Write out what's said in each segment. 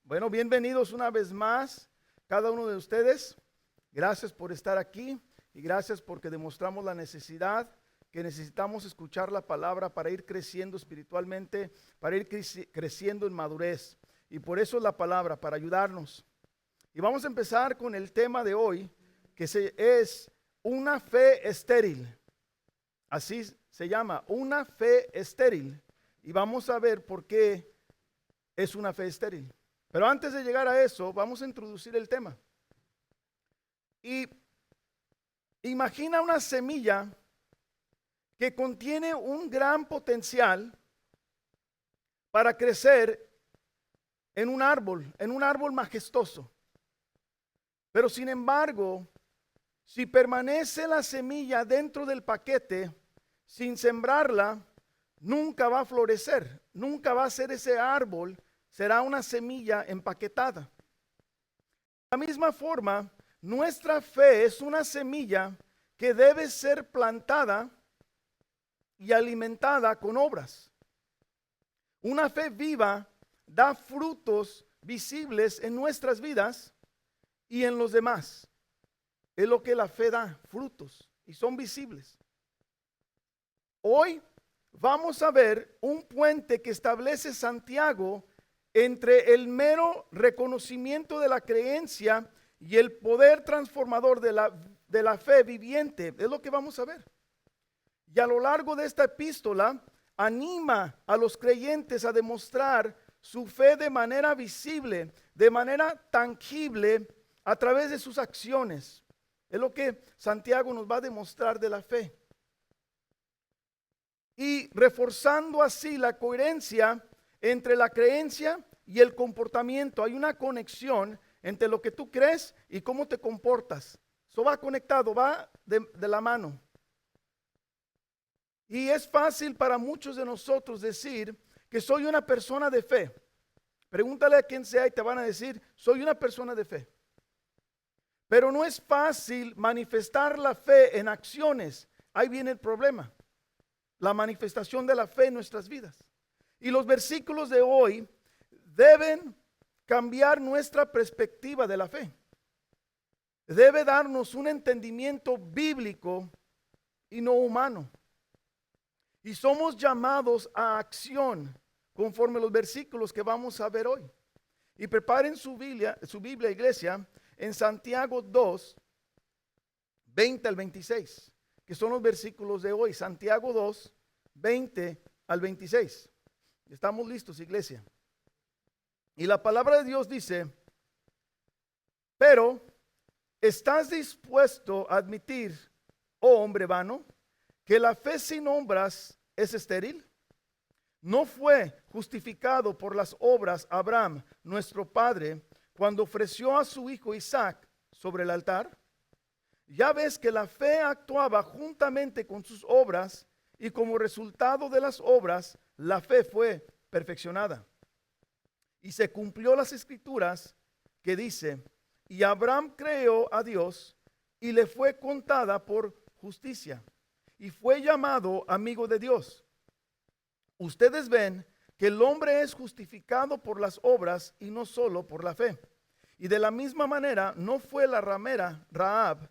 Bueno, bienvenidos una vez más, cada uno de ustedes. Gracias por estar aquí y gracias porque demostramos la necesidad que necesitamos escuchar la palabra para ir creciendo espiritualmente, para ir creciendo en madurez. Y por eso es la palabra, para ayudarnos. Y vamos a empezar con el tema de hoy, que es una fe estéril. Así se llama, una fe estéril. Y vamos a ver por qué es una fe estéril. Pero antes de llegar a eso, vamos a introducir el tema. Y imagina una semilla que contiene un gran potencial para crecer en un árbol majestuoso. Pero sin embargo, si permanece la semilla dentro del paquete, sin sembrarla, nunca va a florecer, nunca va a ser ese árbol. Será una semilla empaquetada. De la misma forma, nuestra fe es una semilla que debe ser plantada y alimentada con obras. Una fe viva da frutos visibles en nuestras vidas y en los demás. Es lo que la fe da, frutos, y son visibles. Hoy vamos a ver un puente que establece Santiago entre el mero reconocimiento de la creencia y el poder transformador de la fe viviente. Es lo que vamos a ver. Y a lo largo de esta epístola, anima a los creyentes a demostrar su fe de manera visible, de manera tangible, a través de sus acciones. Es lo que Santiago nos va a demostrar de la fe. Y reforzando así la coherencia entre la creencia y el comportamiento. Hay una conexión entre lo que tú crees y cómo te comportas. Eso va conectado, va de la mano. Y es fácil para muchos de nosotros decir que soy una persona de fe. Pregúntale a quien sea y te van a decir, soy una persona de fe. Pero no es fácil manifestar la fe en acciones. Ahí viene el problema. La manifestación de la fe en nuestras vidas. Y los versículos de hoy deben cambiar nuestra perspectiva de la fe. Debe darnos un entendimiento bíblico y no humano. Y somos llamados a acción conforme los versículos que vamos a ver hoy. Y preparen su Biblia, iglesia, en Santiago 2, 20 al 26, que son los versículos de hoy. Santiago 2, 20 al 26. ¿Estamos listos, iglesia? Y la palabra de Dios dice, pero ¿estás dispuesto a admitir, oh hombre vano, que la fe sin obras es estéril? ¿No fue justificado por las obras Abraham, nuestro padre, cuando ofreció a su hijo Isaac sobre el altar? Ya ves que la fe actuaba juntamente con sus obras y como resultado de las obras, la fe fue perfeccionada. Y se cumplió las escrituras que dice, y Abraham creyó a Dios y le fue contada por justicia y fue llamado amigo de Dios. Ustedes ven que el hombre es justificado por las obras y no solo por la fe. Y de la misma manera no fue la ramera Rahab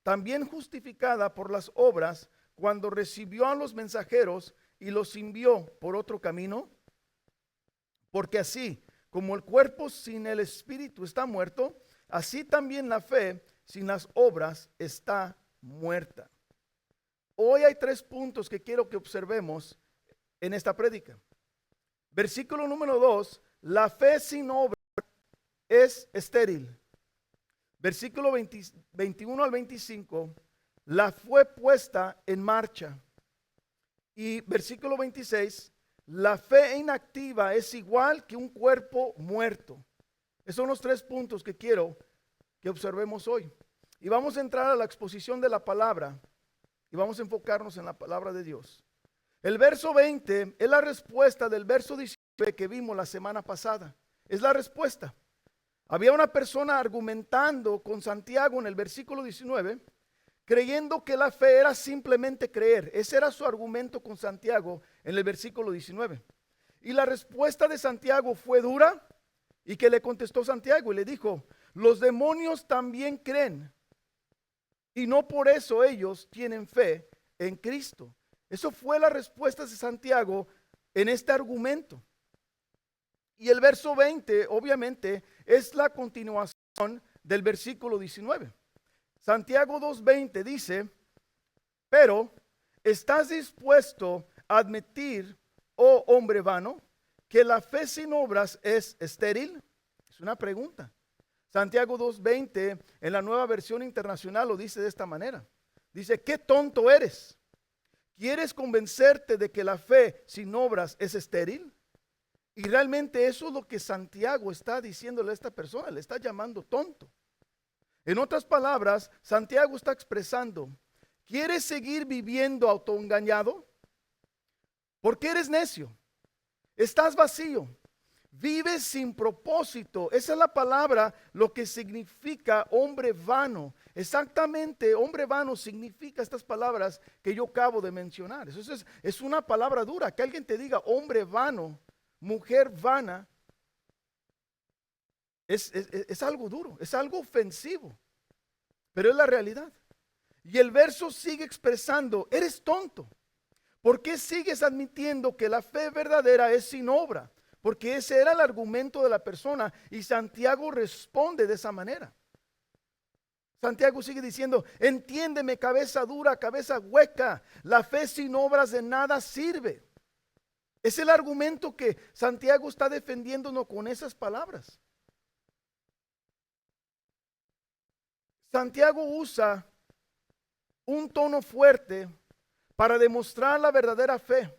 también justificada por las obras cuando recibió a los mensajeros y los envió por otro camino. Porque así como el cuerpo sin el espíritu está muerto, así también la fe sin las obras está muerta. Hoy hay 3 puntos que quiero que observemos en esta prédica. Versículo número 2, la fe sin obras es estéril. Versículo 21 al 25, la fue puesta en marcha. Y versículo 26, la fe inactiva es igual que un cuerpo muerto. Esos son los 3 puntos que quiero que observemos hoy. Y vamos a entrar a la exposición de la palabra y vamos a enfocarnos en la palabra de Dios. El verso 20 es la respuesta del verso 19 que vimos la semana pasada. Es la respuesta. Había una persona argumentando con Santiago en el versículo 19, creyendo que la fe era simplemente creer. Ese era su argumento con Santiago en el versículo 19. Y la respuesta de Santiago fue dura Y que le contestó Santiago y le dijo, los demonios también creen y no por eso ellos tienen fe en Cristo. Eso fue la respuesta de Santiago en este argumento. Y el verso 20 obviamente es la continuación del versículo 19. Santiago 2:20 dice, pero ¿estás dispuesto a admitir, oh hombre vano, que la fe sin obras es estéril? Es una pregunta. Santiago 2:20 en la Nueva Versión Internacional lo dice de esta manera. Dice, qué tonto eres. ¿Quieres convencerte de que la fe sin obras es estéril? Y realmente eso es lo que Santiago está diciéndole a esta persona, le está llamando tonto. En otras palabras, Santiago está expresando, ¿quieres seguir viviendo autoengañado? Porque eres necio, estás vacío, vives sin propósito. Esa es la palabra, lo que significa hombre vano. Exactamente, hombre vano significa estas palabras que yo acabo de mencionar. Eso es una palabra dura, que alguien te diga hombre vano, mujer vana, es algo duro, es algo ofensivo, pero es la realidad. Y el verso sigue expresando, eres tonto. ¿Por qué sigues admitiendo que la fe verdadera es sin obra? Porque ese era el argumento de la persona y Santiago responde de esa manera. Santiago sigue diciendo, entiéndeme, cabeza dura, cabeza hueca, la fe sin obras de nada sirve. Es el argumento que Santiago está defendiéndonos con esas palabras. Santiago usa un tono fuerte para demostrar la verdadera fe,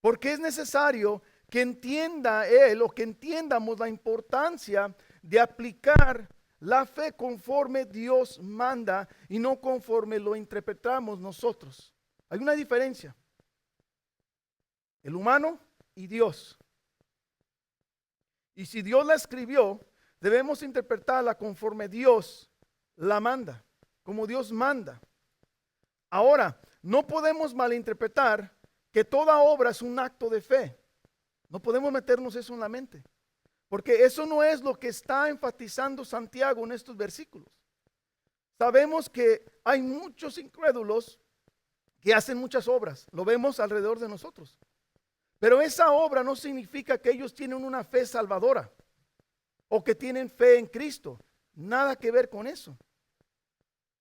porque es necesario que entienda él o que entiendamos la importancia de aplicar la fe conforme Dios manda y no conforme lo interpretamos nosotros. Hay una diferencia. El humano y Dios. Y si Dios la escribió, debemos interpretarla conforme Dios la manda, como Dios manda. Ahora, no podemos malinterpretar que toda obra es un acto de fe. No podemos meternos eso en la mente, porque eso no es lo que está enfatizando Santiago en estos versículos. Sabemos que hay muchos incrédulos que hacen muchas obras, lo vemos alrededor de nosotros. Pero esa obra no significa que ellos tienen una fe salvadora o que tienen fe en Cristo. Nada que ver con eso.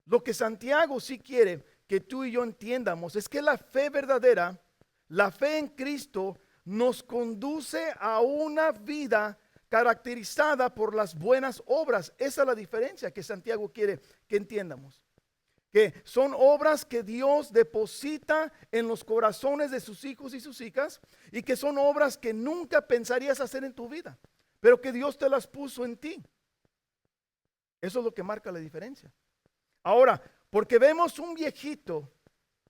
Lo que Santiago sí quiere que tú y yo entiendamos es que la fe verdadera, la fe en Cristo, nos conduce a una vida caracterizada por las buenas obras. Esa es la diferencia que Santiago quiere que entiendamos. Que son obras que Dios deposita en los corazones de sus hijos y sus hijas, y que son obras que nunca pensarías hacer en tu vida, pero que Dios te las puso en ti. Eso es lo que marca la diferencia. Ahora, porque vemos un viejito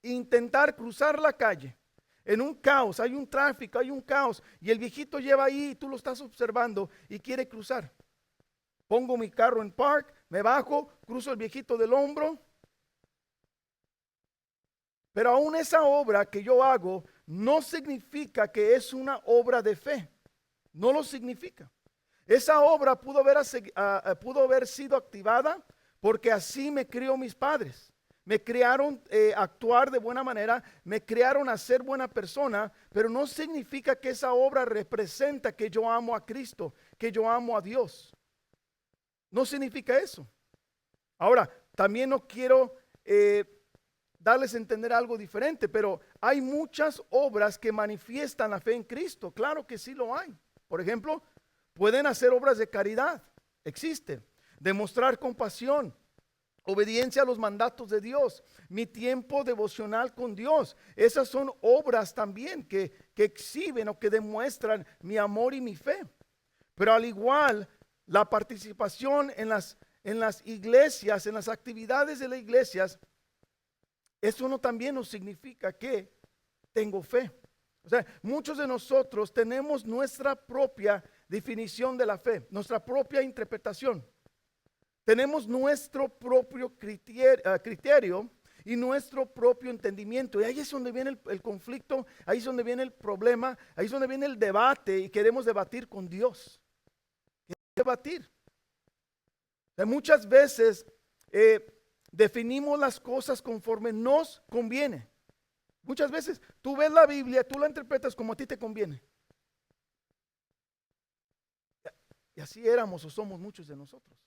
intentar cruzar la calle en un caos, hay un tráfico, hay un caos, y el viejito lleva ahí y tú lo estás observando y quiere cruzar. Pongo mi carro en park, me bajo, cruzo el viejito del hombro. Pero aún esa obra que yo hago no significa que es una obra de fe. No lo significa. Esa obra pudo haber sido activada porque así me crió mis padres. Me criaron a actuar de buena manera, me criaron a ser buena persona, pero no significa que esa obra representa que yo amo a Cristo, que yo amo a Dios. No significa eso. Ahora, también no quiero darles a entender algo diferente, pero hay muchas obras que manifiestan la fe en Cristo. Claro que sí lo hay. Por ejemplo, pueden hacer obras de caridad, existen. Demostrar compasión, obediencia a los mandatos de Dios, mi tiempo devocional con Dios. Esas son obras también que exhiben o que demuestran mi amor y mi fe. Pero al igual, la participación en las iglesias, en las actividades de las iglesias, eso no también nos significa que tengo fe. O sea, muchos de nosotros tenemos nuestra propia definición de la fe, nuestra propia interpretación. Tenemos nuestro propio criterio y nuestro propio entendimiento. Y ahí es donde viene el conflicto, ahí es donde viene el problema, ahí es donde viene el debate y queremos debatir con Dios. debatir. Muchas veces definimos las cosas conforme nos conviene. Muchas veces tú ves la Biblia, tú la interpretas como a ti te conviene. Y así éramos o somos muchos de nosotros.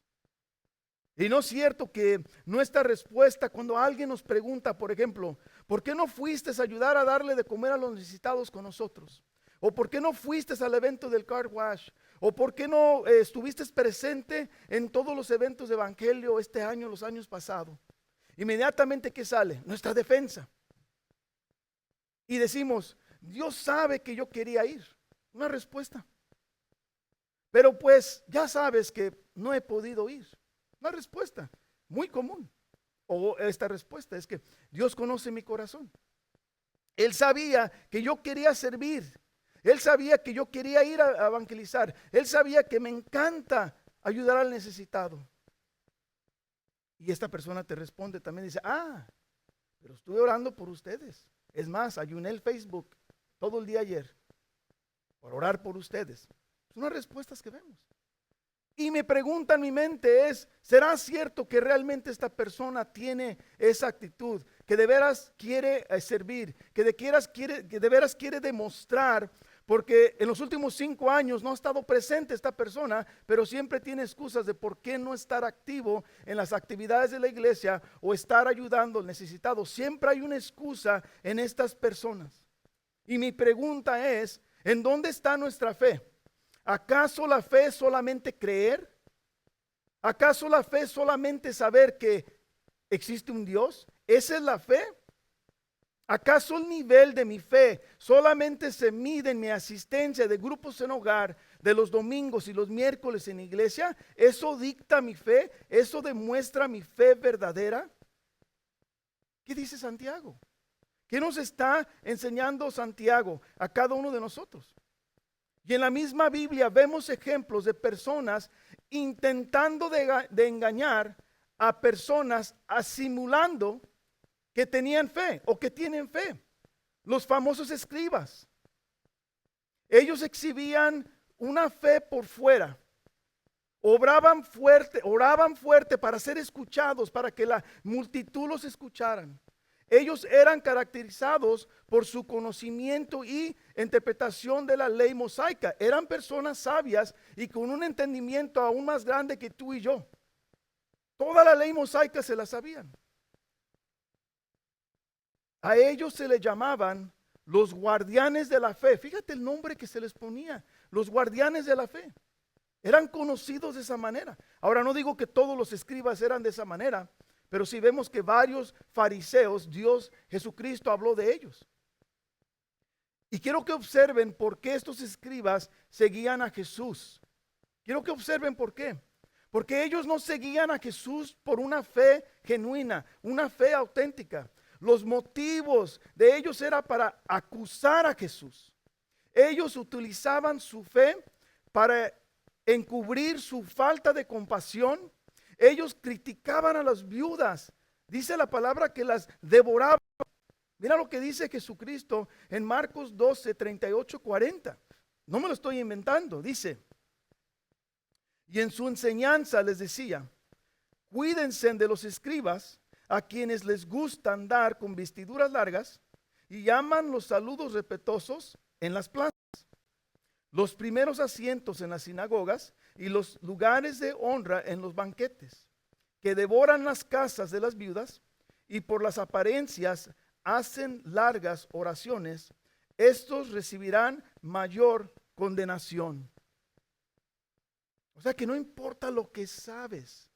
Y no es cierto que nuestra respuesta cuando alguien nos pregunta, por ejemplo, ¿por qué no fuiste a ayudar a darle de comer a los necesitados con nosotros? ¿O por qué no fuiste al evento del car wash? ¿O por qué no estuviste presente en todos los eventos de evangelio este año, los años pasados? Inmediatamente, ¿qué sale? Nuestra defensa. Y decimos, Dios sabe que yo quería ir. Una respuesta. Pero pues ya sabes que no he podido ir. Una respuesta muy común. O esta respuesta es que Dios conoce mi corazón. Él sabía que yo quería servir. Él sabía que yo quería ir a evangelizar. Él sabía que me encanta ayudar al necesitado. Y esta persona te responde también, dice, pero estuve orando por ustedes. Es más, ayuné el Facebook todo el día ayer por orar por ustedes. Son las respuestas que vemos. Y mi pregunta en mi mente es, ¿será cierto que realmente esta persona tiene esa actitud? Que de veras quiere servir, que de veras quiere demostrar, porque en los últimos 5 años no ha estado presente esta persona, pero siempre tiene excusas de por qué no estar activo en las actividades de la iglesia o estar ayudando al necesitado. Siempre hay una excusa en estas personas. Y mi pregunta es, ¿en dónde está nuestra fe? ¿Acaso la fe es solamente creer? ¿Acaso la fe es solamente saber que existe un Dios? ¿Esa es la fe? ¿Acaso el nivel de mi fe solamente se mide en mi asistencia de grupos en hogar, de los domingos y los miércoles en iglesia? ¿Eso dicta mi fe? ¿Eso demuestra mi fe verdadera? ¿Qué dice Santiago? ¿Qué nos está enseñando Santiago a cada uno de nosotros? Y en la misma Biblia vemos ejemplos de personas intentando de engañar a personas, asimilando que tenían fe o que tienen fe. Los famosos escribas. Ellos exhibían una fe por fuera. Oraban fuerte para ser escuchados, para que la multitud los escucharan. Ellos eran caracterizados por su conocimiento y interpretación de la ley mosaica. Eran personas sabias y con un entendimiento aún más grande que tú y yo. Toda la ley mosaica se la sabían. A ellos se les llamaban los guardianes de la fe. Fíjate el nombre que se les ponía, los guardianes de la fe. Eran conocidos de esa manera. Ahora no digo que todos los escribas eran de esa manera, pero sí vemos que varios fariseos, Jesucristo habló de ellos. Y quiero que observen por qué estos escribas seguían a Jesús. Quiero que observen por qué. Porque ellos no seguían a Jesús por una fe genuina, una fe auténtica. Los motivos de ellos era para acusar a Jesús. Ellos utilizaban su fe para encubrir su falta de compasión. Ellos criticaban a las viudas. Dice la palabra que las devoraban. Mira lo que dice Jesucristo en Marcos 12, 38, 40. No me lo estoy inventando. Dice, y en su enseñanza les decía, cuídense de los escribas, a quienes les gusta andar con vestiduras largas y llaman los saludos respetuosos en las plazas, los primeros asientos en las sinagogas y los lugares de honra en los banquetes, que devoran las casas de las viudas y por las apariencias hacen largas oraciones. Estos recibirán mayor condenación. O sea que no importa lo que sabes,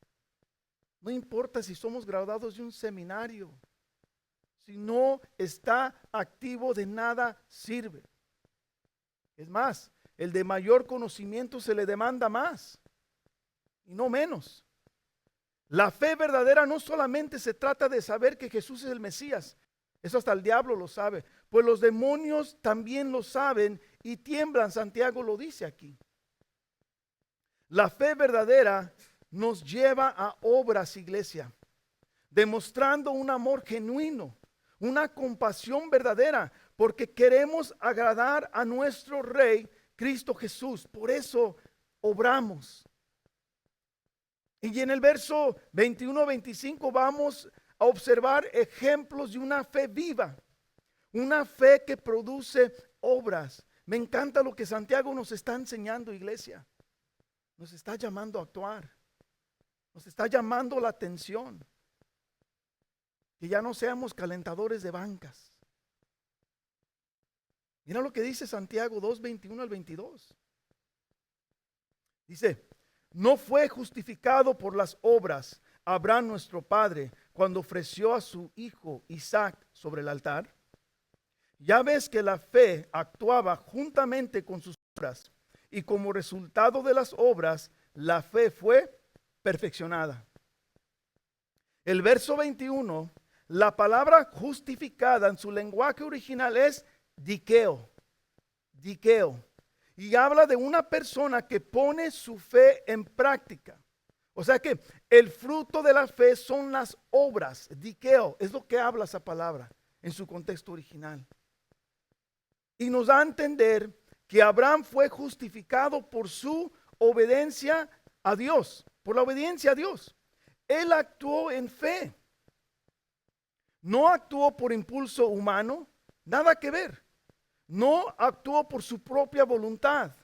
no importa si somos graduados de un seminario, si no está activo, de nada sirve. Es más, el de mayor conocimiento se le demanda más y no menos. La fe verdadera no solamente se trata de saber que Jesús es el Mesías, eso hasta el diablo lo sabe, pues los demonios también lo saben y tiemblan. Santiago lo dice aquí. La fe verdadera nos lleva a obras, iglesia, demostrando un amor genuino, una compasión verdadera, porque queremos agradar a nuestro Rey Cristo Jesús. Por eso obramos, Y en el verso 21-25 vamos a observar ejemplos de una fe viva, una fe que produce obras. Me encanta lo que Santiago nos está enseñando, iglesia. Nos está llamando a actuar. Nos está llamando la atención. Que ya no seamos calentadores de bancas. Mira lo que dice Santiago 2:21-22. Dice, no fue justificado por las obras Abraham nuestro padre cuando ofreció a su hijo Isaac sobre el altar. Ya ves que la fe actuaba juntamente con sus obras y como resultado de las obras la fe fue perfeccionada. El verso 21, la palabra justificada en su lenguaje original es diqueo, diqueo. Y habla de una persona que pone su fe en práctica. O sea que el fruto de la fe son las obras, diqueo, es lo que habla esa palabra en su contexto original. Y nos da a entender que Abraham fue justificado por su obediencia a Dios, por la obediencia a Dios. Él actuó en fe. No actuó por impulso humano, nada que ver. No actuó por su propia voluntad.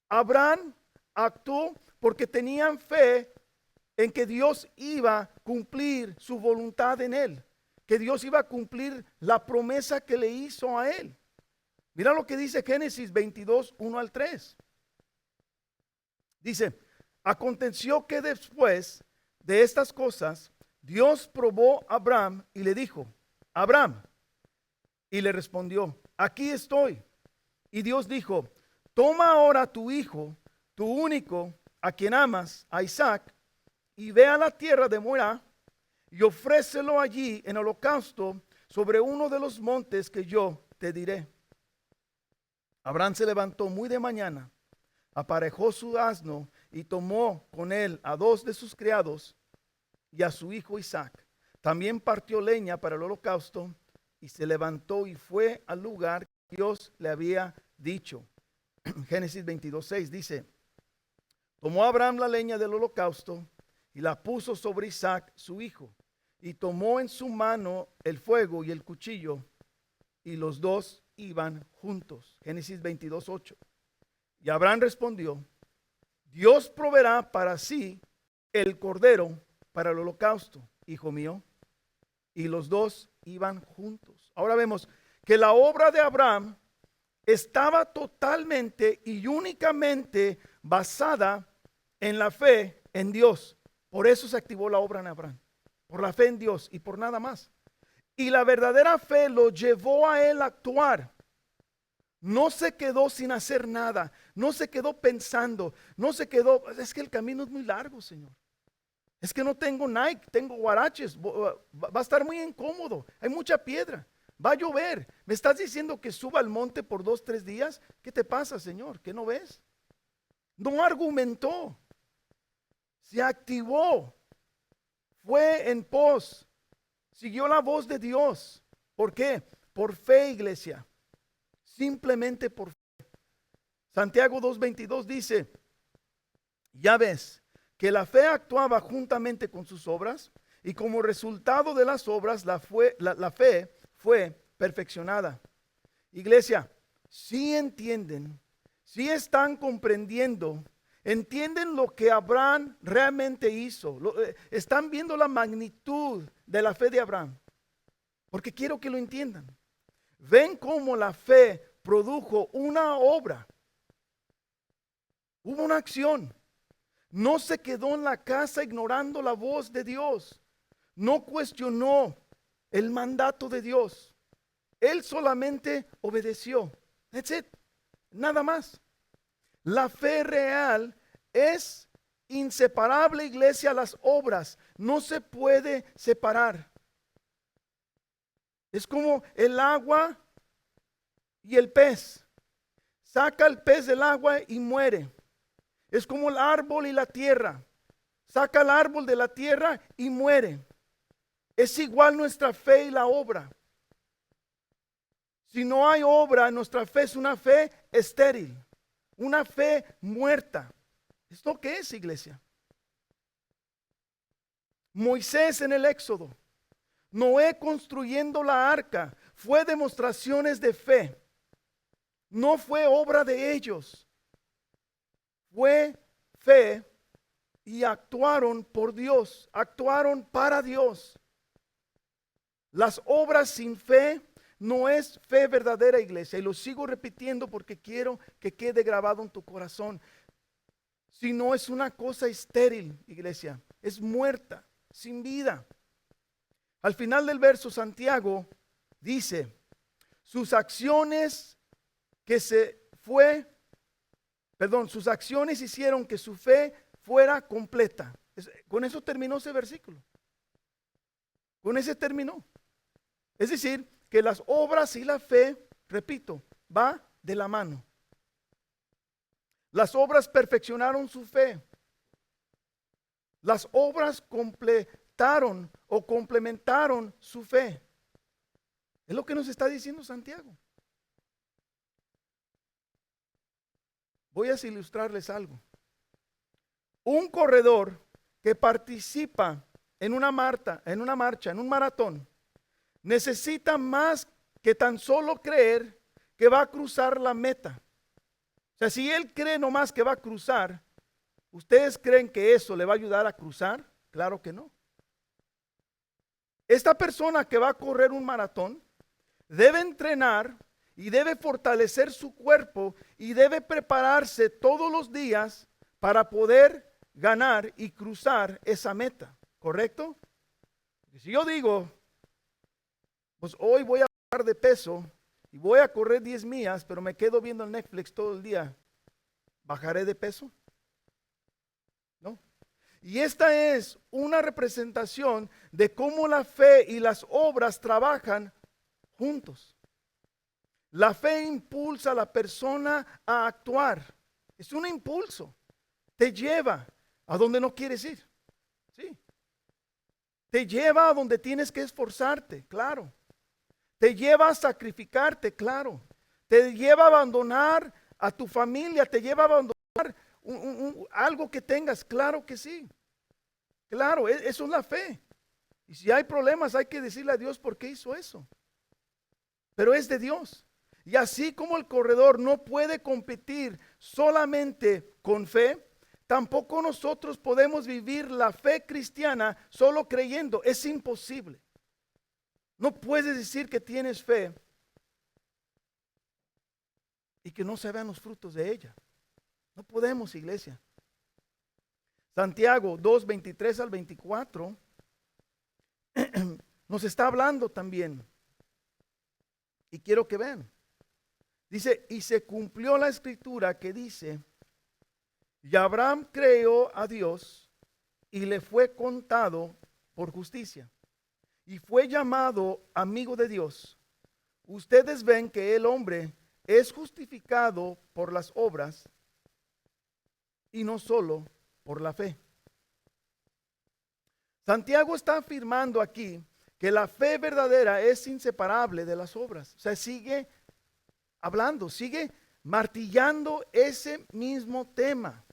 Abraham actuó porque tenían fe en que Dios iba a cumplir su voluntad en él, que Dios iba a cumplir la promesa que le hizo a él. Mira lo que dice Génesis 22:1-3. Dice, aconteció que después de estas cosas, Dios probó a Abraham y le dijo, Abraham, y le respondió, aquí estoy. Y Dios dijo, toma ahora a tu hijo, tu único, a quien amas, a Isaac, y ve a la tierra de Moriah y ofrécelo allí en holocausto sobre uno de los montes que yo te diré. Abraham se levantó muy de mañana, aparejó su asno y tomó con él a 2 de sus criados y a su hijo Isaac. También partió leña para el holocausto y se levantó y fue al lugar que Dios le había dicho. Génesis 22:6 dice, tomó Abraham la leña del holocausto y la puso sobre Isaac su hijo, y tomó en su mano el fuego y el cuchillo, y los dos iban juntos. Génesis 22:8. Y Abraham respondió, Dios proveerá para sí el cordero para el holocausto, hijo mío. Y los dos iban juntos. Ahora vemos que la obra de Abraham estaba totalmente y únicamente basada en la fe en Dios. Por eso se activó la obra en Abraham, por la fe en Dios y por nada más. Y la verdadera fe lo llevó a él a actuar. No se quedó sin hacer nada, no se quedó pensando, no se quedó, es que el camino es muy largo, Señor. Es que no tengo Nike, tengo guaraches, va a estar muy incómodo, hay mucha piedra, va a llover. ¿Me estás diciendo que suba al monte por 2-3 días? ¿Qué te pasa, Señor? ¿Qué no ves? No argumentó, se activó, fue en pos, siguió la voz de Dios. ¿Por qué? Por fe, iglesia. Simplemente por fe. Santiago 2:22 dice, ya ves que la fe actuaba juntamente con sus obras y como resultado de las obras la fe fue perfeccionada. Iglesia, si entienden, si están comprendiendo, entienden lo que Abraham realmente hizo, están viendo la magnitud de la fe de Abraham, porque quiero que lo entiendan. Ven cómo la fe produjo una obra, hubo una acción. No se quedó en la casa ignorando la voz de Dios. No cuestionó el mandato de Dios. Él solamente obedeció. That's it. Nada más. La fe real es inseparable, iglesia, a las obras. No se puede separar. Es como el agua y el pez. Saca el pez del agua y muere. Es como el árbol y la tierra. Saca el árbol de la tierra y muere. Es igual nuestra fe y la obra. Si no hay obra, nuestra fe es una fe estéril, una fe muerta. ¿Esto qué es, iglesia? Moisés en el Éxodo, Noé construyendo la arca, fue demostraciones de fe. No fue obra de ellos, fue fe y actuaron por Dios, actuaron para Dios. Las obras sin fe no es fe verdadera, iglesia. Y lo sigo repitiendo porque quiero que quede grabado en tu corazón. Si no, es una cosa estéril, iglesia, es muerta, sin vida. Al final del verso, Santiago dice, sus acciones sus acciones hicieron que su fe fuera completa. Con eso terminó ese versículo. Con ese terminó. Es decir, que las obras y la fe, repito, va de la mano. Las obras perfeccionaron su fe. Las obras completaron o complementaron su fe. Es lo que nos está diciendo Santiago. Voy a ilustrarles algo. Un corredor que participa en una marcha, en un maratón, necesita más que tan solo creer que va a cruzar la meta. O sea, si él cree nomás que va a cruzar, ¿ustedes creen que eso le va a ayudar a cruzar? Claro que no. Esta persona que va a correr un maratón debe entrenar y debe fortalecer su cuerpo y debe prepararse todos los días para poder ganar y cruzar esa meta, ¿correcto? Porque si yo digo, pues hoy voy a bajar de peso y voy a correr 10 millas, pero me quedo viendo el Netflix todo el día, ¿bajaré de peso? No. Y esta es una representación de cómo la fe y las obras trabajan juntos. La fe impulsa a la persona a actuar. Es un impulso. Te lleva a donde no quieres ir. Sí. Te lleva a donde tienes que esforzarte, claro. Te lleva a sacrificarte, claro. Te lleva a abandonar a tu familia, te lleva a abandonar algo que tengas, claro que sí. Claro, eso es la fe. Y si hay problemas hay que decirle a Dios por qué hizo eso. Pero es de Dios. Y así como el corredor no puede competir solamente con fe, tampoco nosotros podemos vivir la fe cristiana solo creyendo. Es imposible. No puedes decir que tienes fe y que no se vean los frutos de ella. No podemos, iglesia. Santiago 2, 23 al 24 nos está hablando también. Y quiero que vean. Dice, y se cumplió la escritura que dice, y Abraham creyó a Dios y le fue contado por justicia. Y fue llamado amigo de Dios. Ustedes ven que el hombre es justificado por las obras y no solo por la fe. Santiago está afirmando aquí que la fe verdadera es inseparable de las obras. O sea, sigue hablando, sigue martillando ese mismo tema.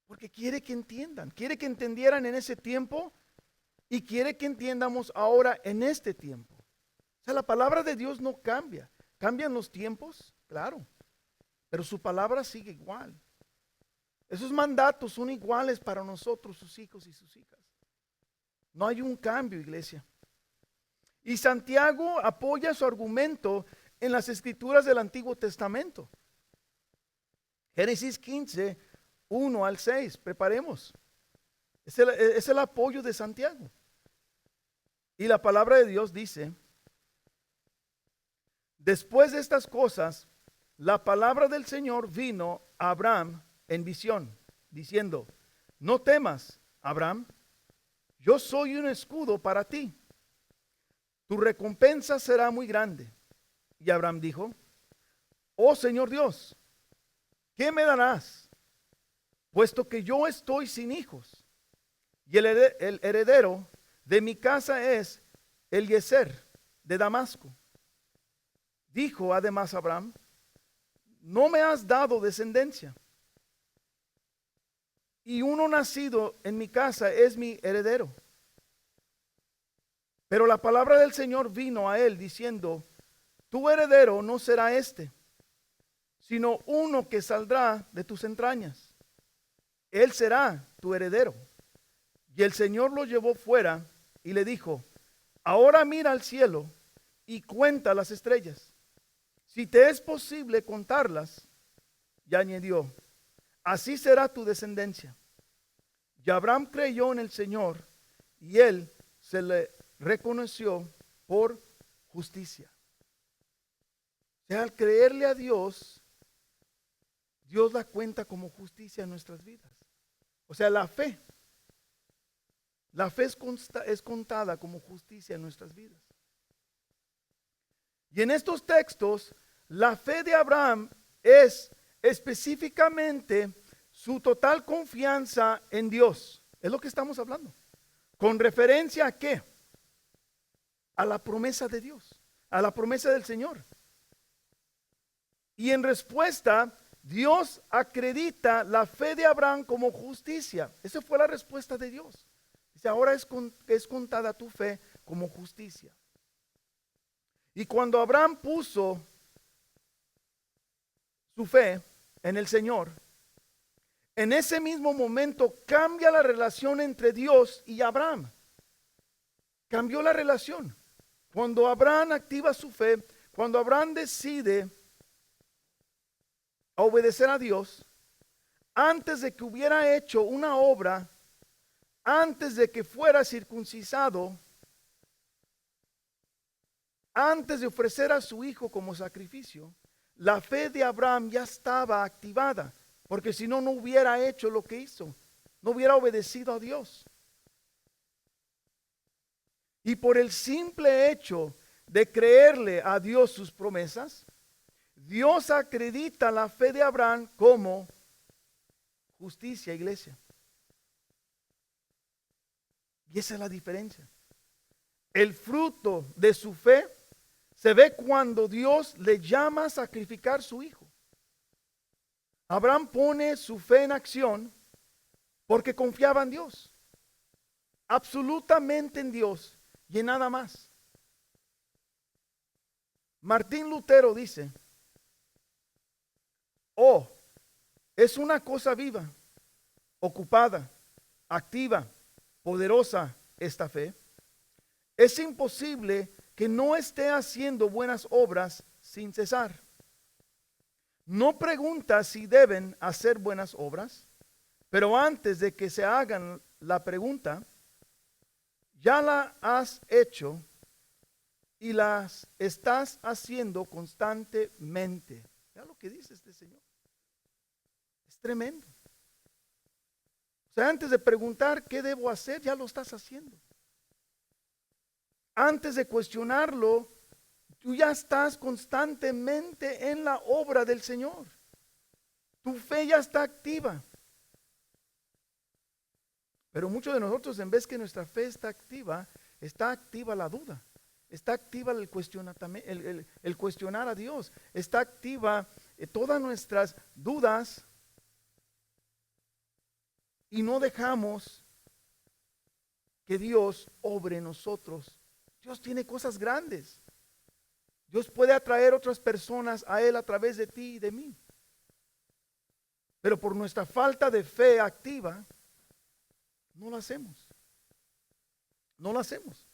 Porque quiere que entiendan, quiere que entendieran en ese tiempo y quiere que entiendamos ahora en este tiempo. O sea, la palabra de Dios no cambia. ¿Cambian los tiempos? Claro. Pero su palabra sigue igual. Esos mandatos son iguales para nosotros, sus hijos y sus hijas. No hay un cambio, iglesia. Y Santiago apoya su argumento en las escrituras del Antiguo Testamento. Génesis 15, 1 al 6. Preparemos. Es el apoyo de Santiago. Y la palabra de Dios dice, después de estas cosas, la palabra del Señor vino a Abraham en visión, diciendo, no temas, Abraham, yo soy un escudo para ti. Tu recompensa será muy grande. Y Abraham dijo, oh Señor Dios, ¿qué me darás? Puesto que yo estoy sin hijos, y el heredero de mi casa es Eliezer de Damasco. Dijo además Abraham, no me has dado descendencia, y uno nacido en mi casa es mi heredero. Pero la palabra del Señor vino a él diciendo, tu heredero no será este, sino uno que saldrá de tus entrañas. Él será tu heredero. Y el Señor lo llevó fuera y le dijo, ahora mira al cielo y cuenta las estrellas, si te es posible contarlas. Y añadió, así será tu descendencia. Y Abraham creyó en el Señor y él se le reconoció por justicia. O sea, al creerle a Dios, Dios la cuenta como justicia en nuestras vidas. O sea, la fe es contada como justicia en nuestras vidas. Y en estos textos, la fe de Abraham es específicamente su total confianza en Dios. Es lo que estamos hablando. ¿Con referencia a qué? A la promesa de Dios, a la promesa del Señor. Y en respuesta, Dios acredita la fe de Abraham como justicia. Esa fue la respuesta de Dios. Dice, ahora es contada tu fe como justicia. Y cuando Abraham puso su fe en el Señor, en ese mismo momento cambia la relación entre Dios y Abraham. Cambió la relación. Cuando Abraham activa su fe, cuando Abraham decide obedecer a Dios, antes de que hubiera hecho una obra, antes de que fuera circuncidado, antes de ofrecer a su hijo como sacrificio, la fe de Abraham ya estaba activada, porque si no, no hubiera hecho lo que hizo, no hubiera obedecido a Dios. Y por el simple hecho de creerle a Dios sus promesas, Dios acredita la fe de Abraham como justicia, iglesia. Y esa es la diferencia. El fruto de su fe se ve cuando Dios le llama a sacrificar su hijo. Abraham pone su fe en acción porque confiaba en Dios. Absolutamente en Dios y en nada más. Martín Lutero dice, es una cosa viva, ocupada, activa, poderosa esta fe. Es imposible que no esté haciendo buenas obras sin cesar. No pregunta si deben hacer buenas obras, pero antes de que se hagan la pregunta, ya la has hecho y las estás haciendo constantemente. Vea lo que dice este señor. Es tremendo. O sea, antes de preguntar qué debo hacer, ya lo estás haciendo. Antes de cuestionarlo, tú ya estás constantemente en la obra del Señor. Tu fe ya está activa. Pero muchos de nosotros, en vez que nuestra fe está activa la duda. Está activa el cuestionar a Dios. Está activa todas nuestras dudas. Y no dejamos que Dios obre en nosotros. Dios tiene cosas grandes. Dios puede atraer otras personas a Él a través de ti y de mí. Pero por nuestra falta de fe activa, no lo hacemos. No lo hacemos.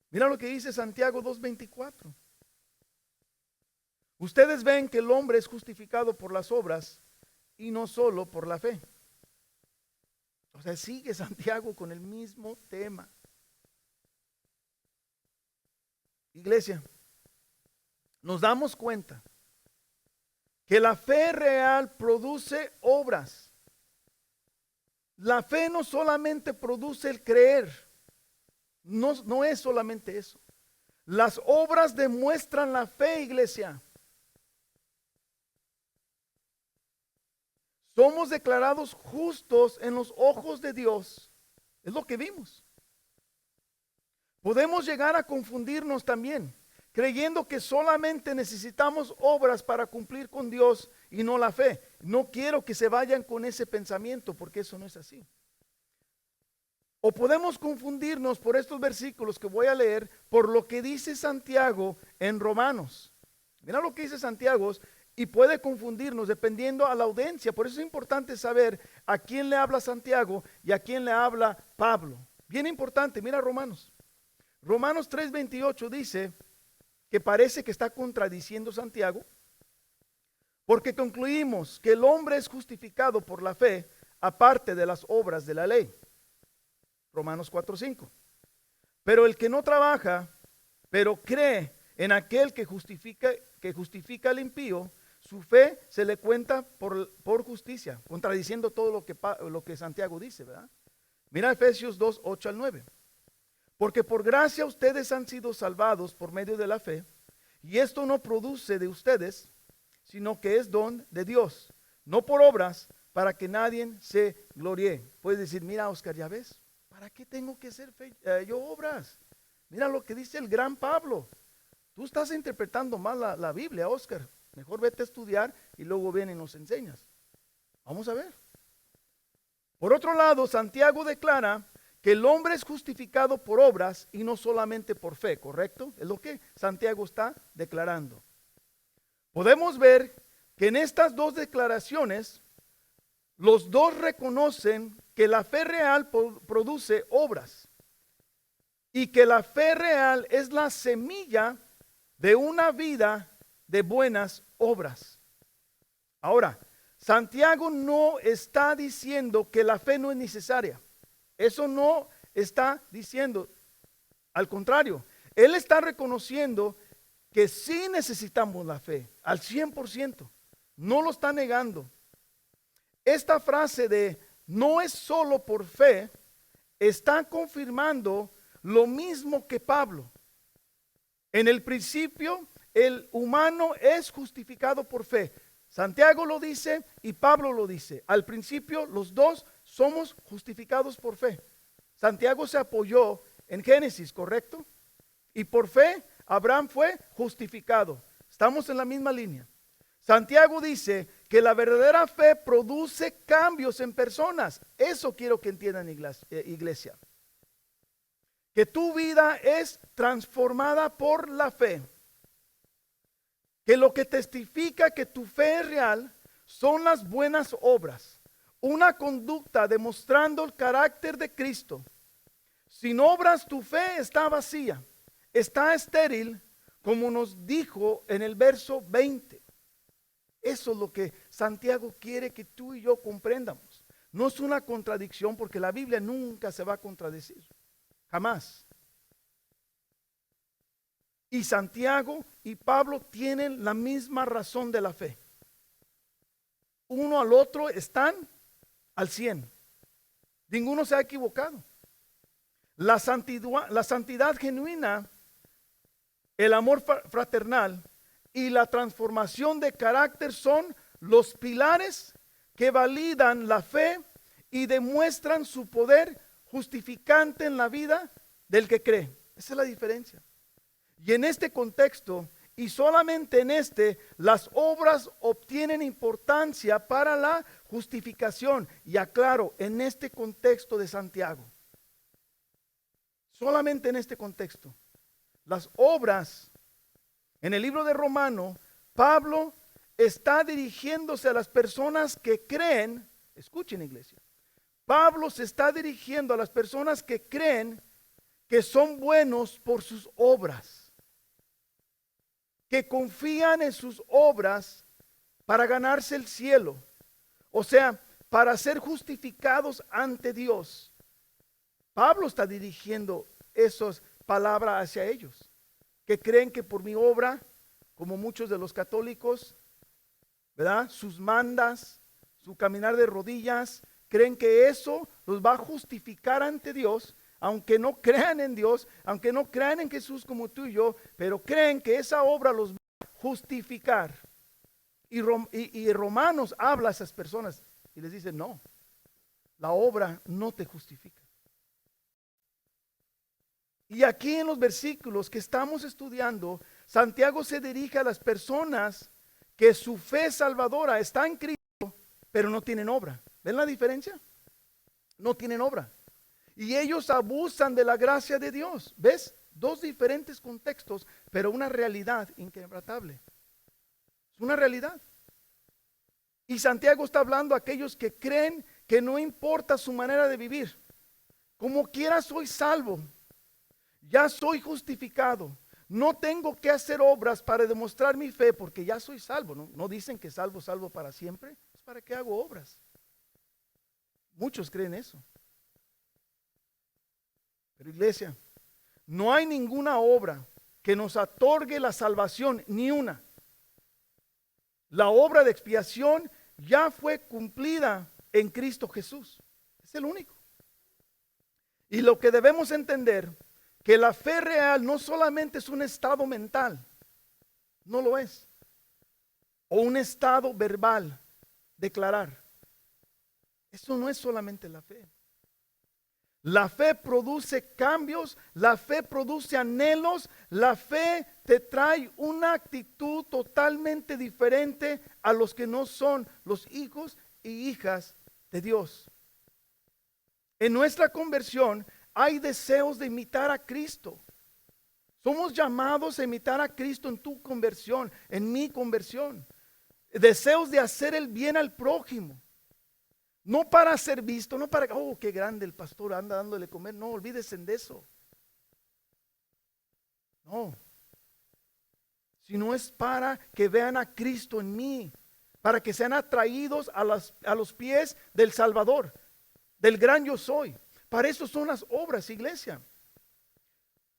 Mira lo que dice Santiago 2:24. Ustedes ven que el hombre es justificado por las obras y no solo por la fe. O sea, sigue Santiago con el mismo tema. Iglesia, nos damos cuenta que la fe real produce obras. La fe no solamente produce el creer, no es solamente eso. Las obras demuestran la fe, iglesia. Somos declarados justos en los ojos de Dios. Es lo que vimos. Podemos llegar a confundirnos también, creyendo que solamente necesitamos obras para cumplir con Dios y no la fe. No quiero que se vayan con ese pensamiento, porque eso no es así. O podemos confundirnos por estos versículos que voy a leer por lo que dice Santiago en Romanos. Mira lo que dice Santiago y puede confundirnos dependiendo a la audiencia. Por eso es importante saber a quién le habla Santiago y a quién le habla Pablo. Bien importante, mira Romanos. Romanos 3:28 dice que parece que está contradiciendo Santiago, porque concluimos que el hombre es justificado por la fe aparte de las obras de la ley. Romanos 4:5. Pero el que no trabaja, pero cree en aquel que justifica al impío, su fe se le cuenta por justicia, contradiciendo todo lo que Santiago dice, ¿verdad? Mira Efesios 2:8-9. Porque por gracia ustedes han sido salvados por medio de la fe, y esto no produce de ustedes, sino que es don de Dios, no por obras, para que nadie se gloríe. Puedes decir, mira Oscar, ya ves, ¿para qué tengo que hacer yo obras? Mira lo que dice el gran Pablo. Tú estás interpretando mal la Biblia, Oscar. Mejor vete a estudiar y luego ven y nos enseñas. Vamos a ver. Por otro lado, Santiago declara que el hombre es justificado por obras y no solamente por fe, ¿correcto? Es lo que Santiago está declarando. Podemos ver que en estas dos declaraciones, los dos reconocen que la fe real produce obras y que la fe real es la semilla de una vida de buenas obras. Ahora, Santiago no está diciendo que la fe no es necesaria. Eso no está diciendo. Al contrario, él está reconociendo que sí necesitamos la fe al 100%. No lo está negando. Esta frase de no es solo por fe está confirmando lo mismo que Pablo. En el principio, el humano es justificado por fe. Santiago lo dice y Pablo lo dice. Al principio, los dos somos justificados por fe. Santiago se apoyó en Génesis, ¿correcto? Y por fe, Abraham fue justificado. Estamos en la misma línea. Santiago dice que la verdadera fe produce cambios en personas. Eso quiero que entiendan, iglesia. Que tu vida es transformada por la fe. Que lo que testifica que tu fe es real son las buenas obras. Una conducta demostrando el carácter de Cristo. Sin obras tu fe está vacía, está estéril, como nos dijo en el verso 20. Eso es lo que Santiago quiere que tú y yo comprendamos. No es una contradicción porque la Biblia nunca se va a contradecir. Jamás. Y Santiago y Pablo tienen la misma razón de la fe. Uno al otro están al 100. Ninguno se ha equivocado. La santidad genuina, el amor fraternal y la transformación de carácter son los pilares que validan la fe y demuestran su poder justificante en la vida del que cree. Esa es la diferencia. Y en este contexto, y solamente en este, las obras obtienen importancia para la justificación. Y aclaro, en este contexto de Santiago. Solamente en este contexto. Las obras, en el libro de Romanos, Pablo está dirigiéndose a las personas que creen. Escuchen, iglesia. Pablo se está dirigiendo a las personas que creen que son buenos por sus obras. Que confían en sus obras para ganarse el cielo. O sea, para ser justificados ante Dios. Pablo está dirigiendo esas palabras hacia ellos. Que creen que por mi obra, como muchos de los católicos, ¿verdad? Sus mandas, su caminar de rodillas, creen que eso los va a justificar ante Dios. Aunque no crean en Dios, aunque no crean en Jesús como tú y yo, pero creen que esa obra los va a justificar. Y Romanos habla a esas personas y les dice, no, la obra no te justifica. Y aquí en los versículos que estamos estudiando, Santiago se dirige a las personas que su fe salvadora está en Cristo, pero no tienen obra. ¿Ven la diferencia? No tienen obra. Y ellos abusan de la gracia de Dios. ¿Ves? Dos diferentes contextos, pero una realidad inquebrantable. Es una realidad. Y Santiago está hablando a aquellos que creen que no importa su manera de vivir. Como quiera soy salvo. Ya soy justificado. No tengo que hacer obras para demostrar mi fe porque ya soy salvo. No dicen que salvo para siempre. Es para que hago obras. Muchos creen eso. Pero iglesia, no hay ninguna obra que nos otorgue la salvación, ni una. La obra de expiación ya fue cumplida en Cristo Jesús. Es el único. Y lo que debemos entender, que la fe real no solamente es un estado mental, no lo es. O un estado verbal, declarar. Eso no es solamente la fe. La fe produce cambios, la fe produce anhelos, la fe te trae una actitud totalmente diferente a los que no son los hijos y hijas de Dios. En nuestra conversión hay deseos de imitar a Cristo. Somos llamados a imitar a Cristo en tu conversión, en mi conversión. Deseos de hacer el bien al prójimo. No para ser visto, no para, oh, qué grande el pastor anda dándole comer. No, olvídense de eso. No. Sino es para que vean a Cristo en mí. Para que sean atraídos a los pies del Salvador, del gran yo soy. Para eso son las obras, iglesia.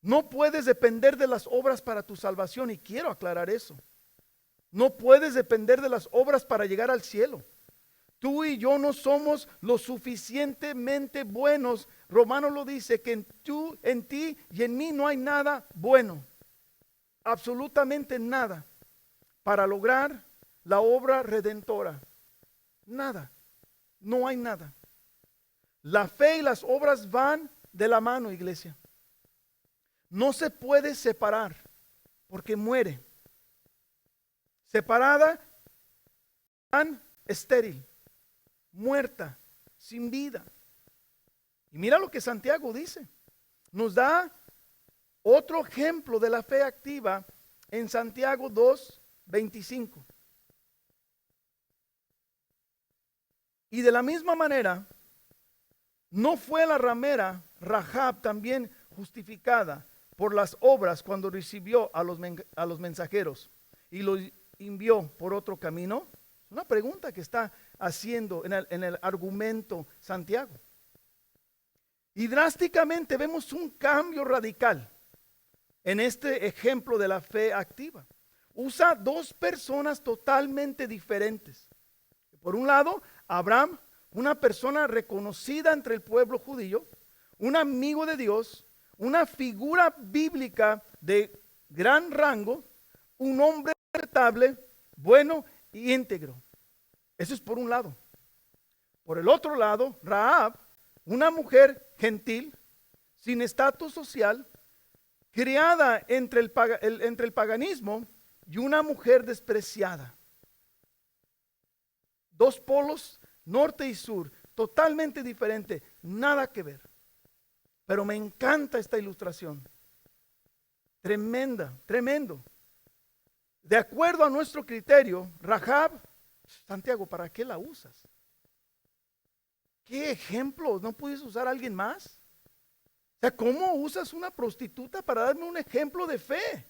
No puedes depender de las obras para tu salvación, y quiero aclarar eso. No puedes depender de las obras para llegar al cielo. Tú y yo no somos lo suficientemente buenos. Romanos lo dice, que en ti y en mí no hay nada bueno. Absolutamente nada. Para lograr la obra redentora. Nada. No hay nada. La fe y las obras van de la mano, iglesia. No se puede separar porque muere. Separada, tan estéril. Muerta, sin vida. Y mira lo que Santiago dice. Nos da otro ejemplo de la fe activa en Santiago 2:25. Y de la misma manera, no fue la ramera Rahab también justificada por las obras cuando recibió a los mensajeros y los envió por otro camino. Es una pregunta que está haciendo en el argumento Santiago. Y drásticamente vemos un cambio radical en este ejemplo de la fe activa. Usa dos personas totalmente diferentes. Por un lado, Abraham, una persona reconocida entre el pueblo judío, un amigo de Dios, una figura bíblica de gran rango, un hombre respetable, bueno y íntegro. Eso es por un lado. Por el otro lado, Rahab, una mujer gentil, sin estatus social, criada entre el paganismo y una mujer despreciada. Dos polos, norte y sur, totalmente diferentes, nada que ver. Pero me encanta esta ilustración. Tremenda, tremendo. De acuerdo a nuestro criterio, Rahab, Santiago, ¿para qué la usas? ¿Qué ejemplo? ¿No puedes usar a alguien más? O sea, ¿cómo usas una prostituta para darme un ejemplo de fe?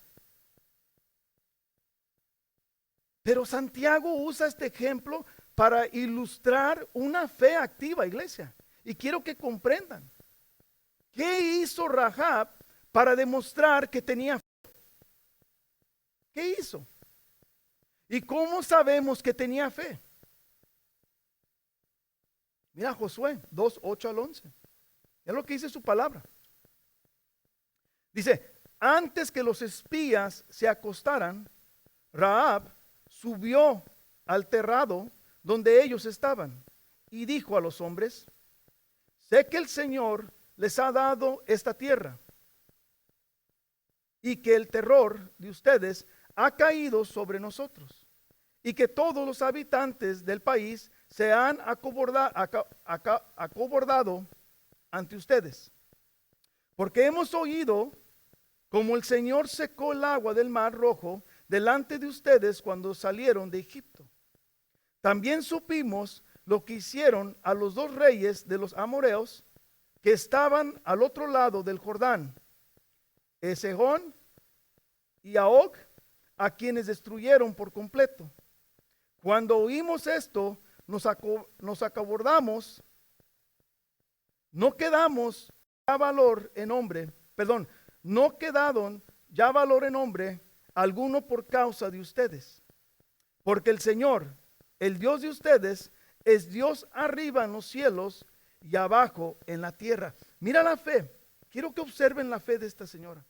Pero Santiago usa este ejemplo para ilustrar una fe activa, iglesia. Y quiero que comprendan. ¿Qué hizo Rahab para demostrar que tenía fe? ¿Qué hizo? ¿Y cómo sabemos que tenía fe? Mira Josué 2:8-11. Es lo que dice su palabra. Dice, antes que los espías se acostaran, Rahab subió al terrado donde ellos estaban y dijo a los hombres, sé que el Señor les ha dado esta tierra y que el terror de ustedes ha caído sobre nosotros y que todos los habitantes del país se han acobardado ante ustedes. Porque hemos oído como el Señor secó el agua del Mar Rojo delante de ustedes cuando salieron de Egipto. También supimos lo que hicieron a los dos reyes de los amorreos que estaban al otro lado del Jordán, Sehón y a Og, a quienes destruyeron por completo. Cuando oímos esto, nos acobardamos, no quedamos ya valor en hombre, no quedaron ya valor en hombre alguno por causa de ustedes. Porque el Señor, el Dios de ustedes, es Dios arriba en los cielos y abajo en la tierra. Mira la fe. Quiero que observen la fe de esta señora.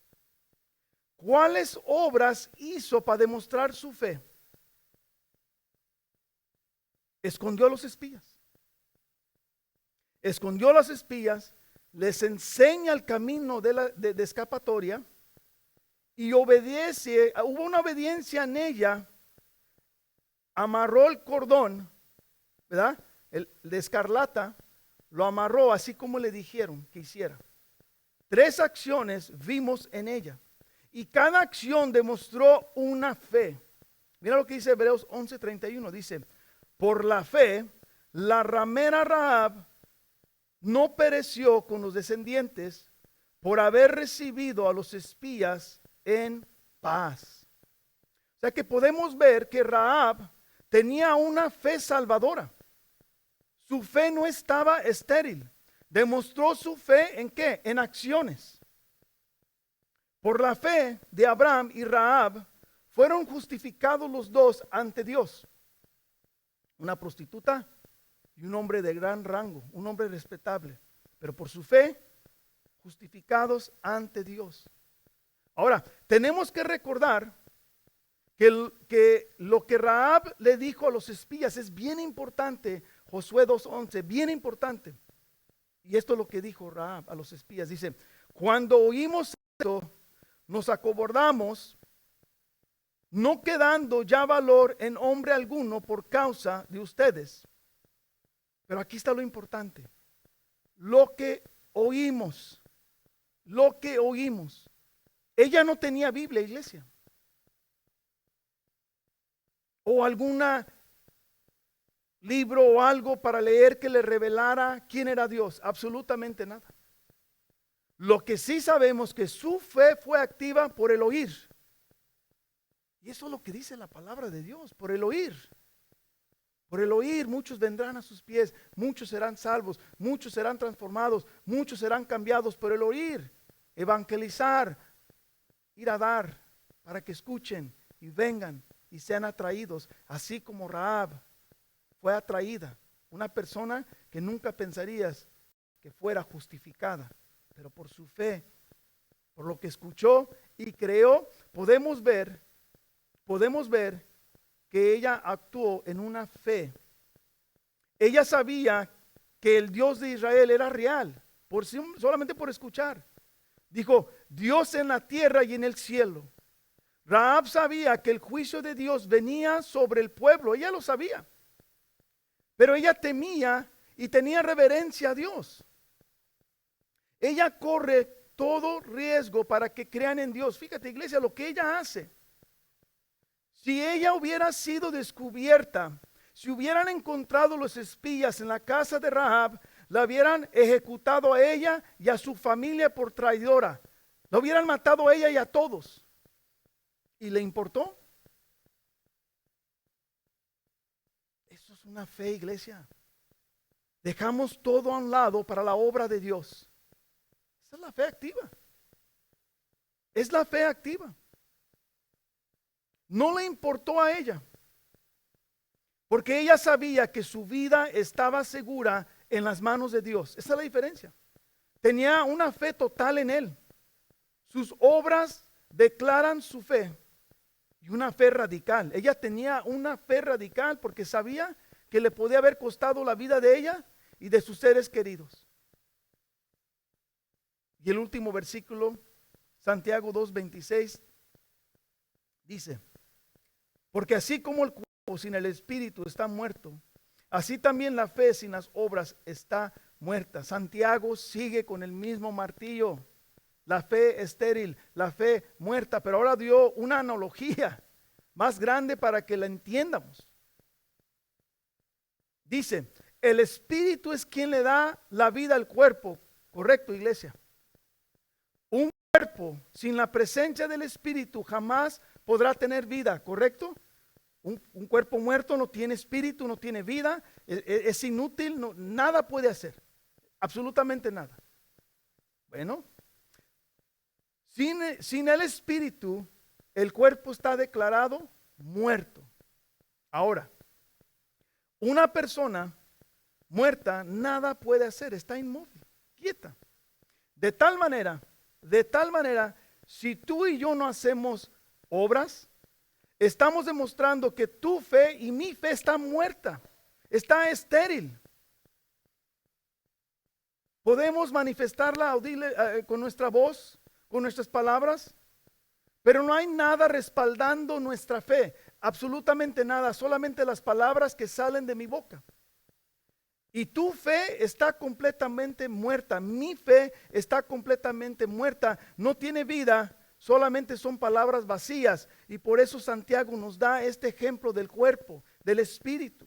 ¿Cuáles obras hizo para demostrar su fe? Escondió a los espías. Escondió a los espías, les enseña el camino de escapatoria y obedece. Hubo una obediencia en ella. Amarró el cordón, ¿verdad? El de escarlata, lo amarró así como le dijeron que hiciera. 3 acciones vimos en ella. Y cada acción demostró una fe. Mira lo que dice Hebreos 11:31. Dice, por la fe, la ramera Rahab no pereció con los descendientes por haber recibido a los espías en paz. O sea que podemos ver que Rahab tenía una fe salvadora. Su fe no estaba estéril. Demostró su fe ¿en qué? En acciones. Por la fe de Abraham y Rahab fueron justificados los dos ante Dios. Una prostituta y un hombre de gran rango, un hombre respetable. Pero por su fe, justificados ante Dios. Ahora, tenemos que recordar que lo que Rahab le dijo a los espías es bien importante. Josué 2:11, bien importante. Y esto es lo que dijo Rahab a los espías. Dice, cuando oímos esto, nos acobardamos, no quedando ya valor en hombre alguno por causa de ustedes. Pero aquí está lo importante. Lo que oímos. Ella no tenía Biblia, iglesia. O alguna libro o algo para leer que le revelara quién era Dios. Absolutamente nada. Lo que sí sabemos que su fe fue activa por el oír. Y eso es lo que dice la palabra de Dios, por el oír. Por el oír muchos vendrán a sus pies, muchos serán salvos, muchos serán transformados, muchos serán cambiados por el oír. Evangelizar, ir a dar para que escuchen y vengan y sean atraídos, así como Rahab fue atraída, una persona que nunca pensarías que fuera justificada, pero por su fe, por lo que escuchó y creó, podemos ver que ella actuó en una fe. Ella sabía que el Dios de Israel era real, solamente por escuchar. Dijo, Dios en la tierra y en el cielo. Rahab sabía que el juicio de Dios venía sobre el pueblo, ella lo sabía. Pero ella temía y tenía reverencia a Dios. Ella corre todo riesgo para que crean en Dios. Fíjate, iglesia, lo que ella hace. Si ella hubiera sido descubierta, si hubieran encontrado los espías en la casa de Rahab, la hubieran ejecutado a ella y a su familia por traidora. La hubieran matado a ella y a todos. ¿Y le importó? Eso es una fe, iglesia. Dejamos todo a un lado para la obra de Dios. Esa es la fe activa. Es la fe activa. No le importó a ella, porque ella sabía que su vida estaba segura en las manos de Dios. Esa es la diferencia. Tenía una fe total en Él. Sus obras declaran su fe y una fe radical. Ella tenía una fe radical porque sabía que le podía haber costado la vida de ella y de sus seres queridos. Y el último versículo, Santiago 2:26, dice, porque así como el cuerpo sin el espíritu está muerto, así también la fe sin las obras está muerta. Santiago sigue con el mismo martillo. La fe estéril, la fe muerta, pero ahora dio una analogía más grande para que la entiendamos. Dice, el espíritu es quien le da la vida al cuerpo. Correcto, iglesia. Un cuerpo sin la presencia del espíritu jamás podrá tener vida, ¿correcto? Un cuerpo muerto no tiene espíritu, no tiene vida, es inútil, nada puede hacer, absolutamente nada. Bueno, sin el espíritu, el cuerpo está declarado muerto. Ahora, una persona muerta nada puede hacer, está inmóvil, quieta. De tal manera, si tú y yo no hacemos obras, estamos demostrando que tu fe y mi fe está muerta, está estéril. Podemos manifestarla con nuestra voz, con nuestras palabras, pero no hay nada respaldando nuestra fe, absolutamente nada, solamente las palabras que salen de mi boca. Y tu fe está completamente muerta, mi fe está completamente muerta, no tiene vida. Solamente son palabras vacías, y por eso Santiago nos da este ejemplo del cuerpo, del espíritu.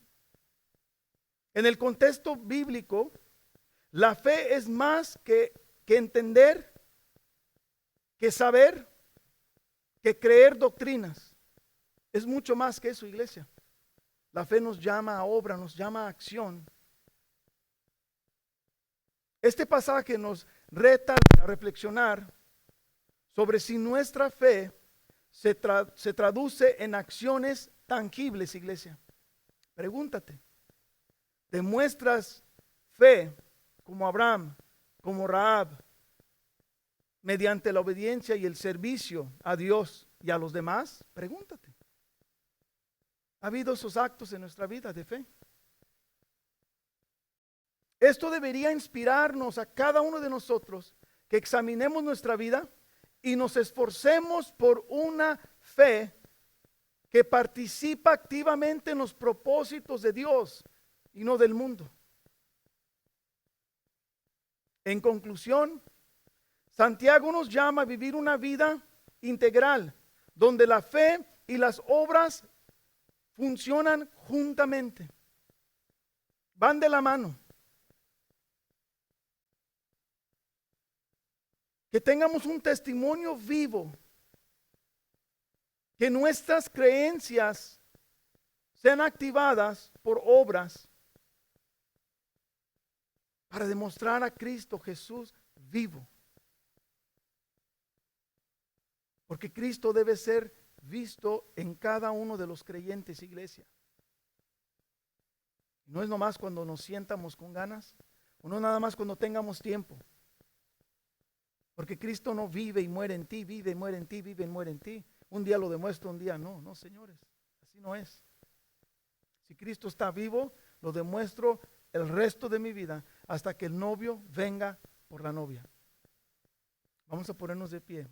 En el contexto bíblico, la fe es más que entender, que saber, que creer doctrinas. Es mucho más que eso, iglesia. La fe nos llama a obra, nos llama a acción. Este pasaje nos reta a reflexionar sobre si nuestra fe se traduce en acciones tangibles, iglesia. Pregúntate, ¿demuestras fe como Abraham, como Rahab, mediante la obediencia y el servicio a Dios y a los demás? Pregúntate. ¿Ha habido esos actos en nuestra vida de fe? Esto debería inspirarnos a cada uno de nosotros que examinemos nuestra vida y nos esforcemos por una fe que participa activamente en los propósitos de Dios y no del mundo. En conclusión, Santiago nos llama a vivir una vida integral, donde la fe y las obras funcionan juntamente, van de la mano. Que tengamos un testimonio vivo, que nuestras creencias sean activadas por obras para demostrar a Cristo Jesús vivo. Porque Cristo debe ser visto en cada uno de los creyentes, iglesia. No es nomás cuando nos sientamos con ganas, o no nada más cuando tengamos tiempo. Porque Cristo no vive y muere en ti, vive y muere en ti, vive y muere en ti. Un día lo demuestro, un día no. No, señores, así no es. Si Cristo está vivo, lo demuestro el resto de mi vida hasta que el novio venga por la novia. Vamos a ponernos de pie.